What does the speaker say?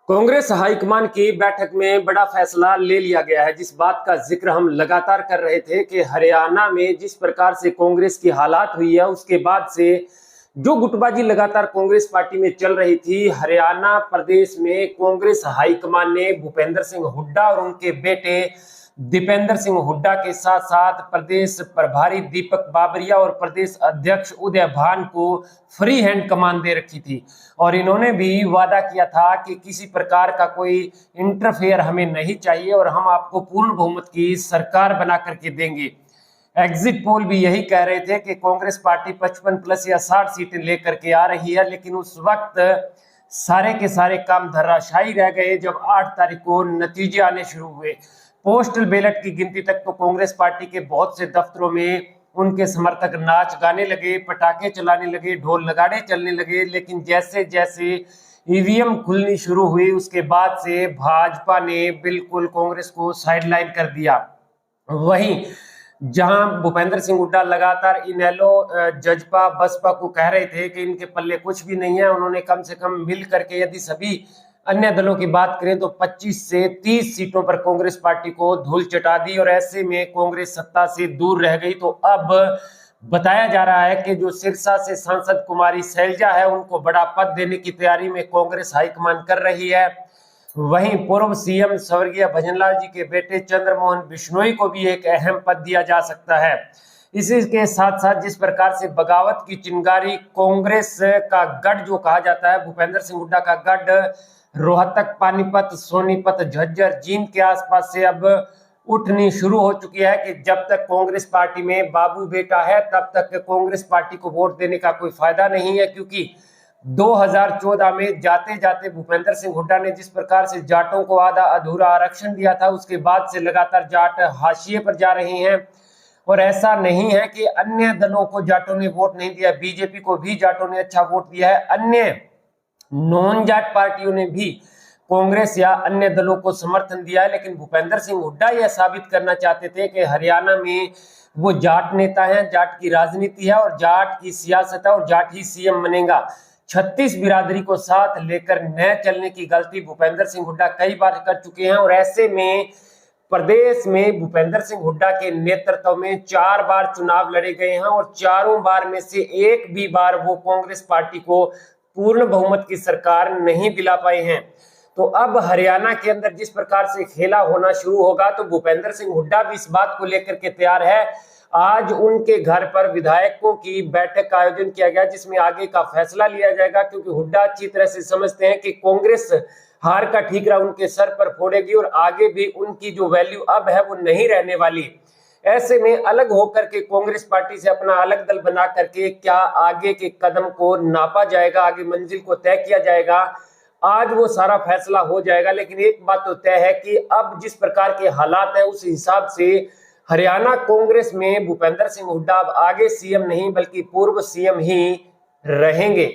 Congress high command की बैठक में बड़ा फैसला ले लिया गया है। जिस बात का जिक्र हम लगातार कर रहे थे कि हरियाणा में जिस प्रकार से कांग्रेस की हालात हुई है, उसके बाद से जो गुटबाजी लगातार कांग्रेस पार्टी में चल रही थी, हरियाणा प्रदेश में कांग्रेस हाईकमान ने भूपेंद्र सिंह हुड्डा और उनके बेटे दीपेंद्र सिंह हुड्डा के साथ साथ प्रदेश प्रभारी दीपक बाबरिया और प्रदेश अध्यक्ष उदय भान को फ्री हैंड कमान दे रखी थी। और इन्होंने भी वादा किया था कि किसी प्रकार का कोई इंटरफेयर हमें नहीं चाहिए और हम आपको पूर्ण बहुमत की सरकार बना करके देंगे। एग्जिट पोल भी यही कह रहे थे कि कांग्रेस पार्टी 55 प्लस या 60 सीटें लेकर के आ रही है, लेकिन उस वक्त सारे के सारे काम धराशायी रह गए जब 8 तारीख को नतीजे आने शुरू हुए। पोस्टल बैलेट की गिनती तक तो कांग्रेस पार्टी के बहुत से दफ्तरों में उनके समर्थक नाच गाने लगे, पटाखे चलाने लगे, ढोल नगाड़े चलने लगे। लेकिन जैसे जैसे ईवीएम खुलनी शुरू हुई, उसके बाद से भाजपा ने बिल्कुल कांग्रेस को साइडलाइन कर दिया। वहीं जहां भूपेंद्र सिंह हुड्डा लगातार इनेलो जजपा बसपा को कह रहे थे कि इनके पल्ले कुछ भी नहीं है, उन्होंने कम से कम मिल करके यदि सभी अन्य दलों की बात करें तो 25 से 30 सीटों पर कांग्रेस पार्टी को धूल चटा दी और ऐसे में कांग्रेस सत्ता से दूर रह गई। तो अब बताया जा रहा है कि जो सिरसा से सांसद कुमारी शैलजा है, उनको बड़ा पद देने की तैयारी में कांग्रेस हाईकमान कर रही है। वहीं पूर्व सीएम स्वर्गीय भजनलाल जी के बेटे चंद्रमोहन बिश्नोई को भी एक अहम पद दिया जा सकता है। इसी के साथ साथ जिस प्रकार से बगावत की चिंगारी कांग्रेस का गढ़ जो कहा जाता है, भूपेंद्र सिंह हुड्डा का गढ़ रोहतक, पानीपत, सोनीपत, झज्जर, जींद के आसपास से अब उठनी शुरू हो चुकी है कि जब तक कांग्रेस पार्टी में बाबू बेटा है तब तक कांग्रेस पार्टी को वोट देने का कोई फायदा नहीं है। क्योंकि 2014 में जाते जाते भूपेंद्र सिंह हुड्डा ने जिस प्रकार से जाटों को आधा अधूरा आरक्षण दिया था, उसके बाद से लगातार जाट हाशिए पर जा रहे हैं। और ऐसा नहीं है कि अन्य दलों को जाटों ने वोट नहीं दिया, बीजेपी को भी जाटों ने अच्छा वोट दिया है। अन्य नॉन जाट पार्टियों ने भी कांग्रेस या अन्य दलों को समर्थन दिया है। लेकिन भूपेंद्र सिंह हुड्डा यह साबित करना चाहते थे कि हरियाणा में वो जाट नेता हैं, जाट की राजनीति है और जाट की सियासत है और जाट ही सीएम बनेगा। 36 बिरादरी को साथ लेकर न चलने की गलती भूपेंद्र सिंह हुड्डा कई बार कर चुके हैं। और ऐसे में प्रदेश में भूपेंद्र सिंह हुड्डा के नेतृत्व में 4 बार चुनाव लड़े गए हैं और चारों बार में से एक भी बार वो कांग्रेस पार्टी को पूर्ण बहुमत की सरकार नहीं दिला पाए हैं। तो अब हरियाणा के अंदर जिस प्रकार से खेला होना शुरू होगा, तो भूपेंद्र सिंह हुड्डा भी इस बात को लेकर के तैयार है। आज उनके घर पर विधायकों की बैठक का आयोजन किया गया जिसमें आगे का फैसला लिया जाएगा। क्योंकि हुड्डा अच्छी तरह से समझते हैं कि कांग्रेस हार का ठीकरा उनके सर पर फोड़ेगी और आगे भी उनकी जो वैल्यू अब है वो नहीं रहने वाली। ऐसे में अलग होकर के कांग्रेस पार्टी से अपना अलग दल बना करके क्या आगे के कदम को नापा जाएगा, आगे मंजिल को तय किया जाएगा, आज वो सारा फैसला हो जाएगा। लेकिन एक बात तो तय है कि अब जिस प्रकार के हालात है उस हिसाब से हरियाणा कांग्रेस में भूपेंद्र सिंह हुड्डा अब आगे सीएम नहीं बल्कि पूर्व सीएम ही रहेंगे।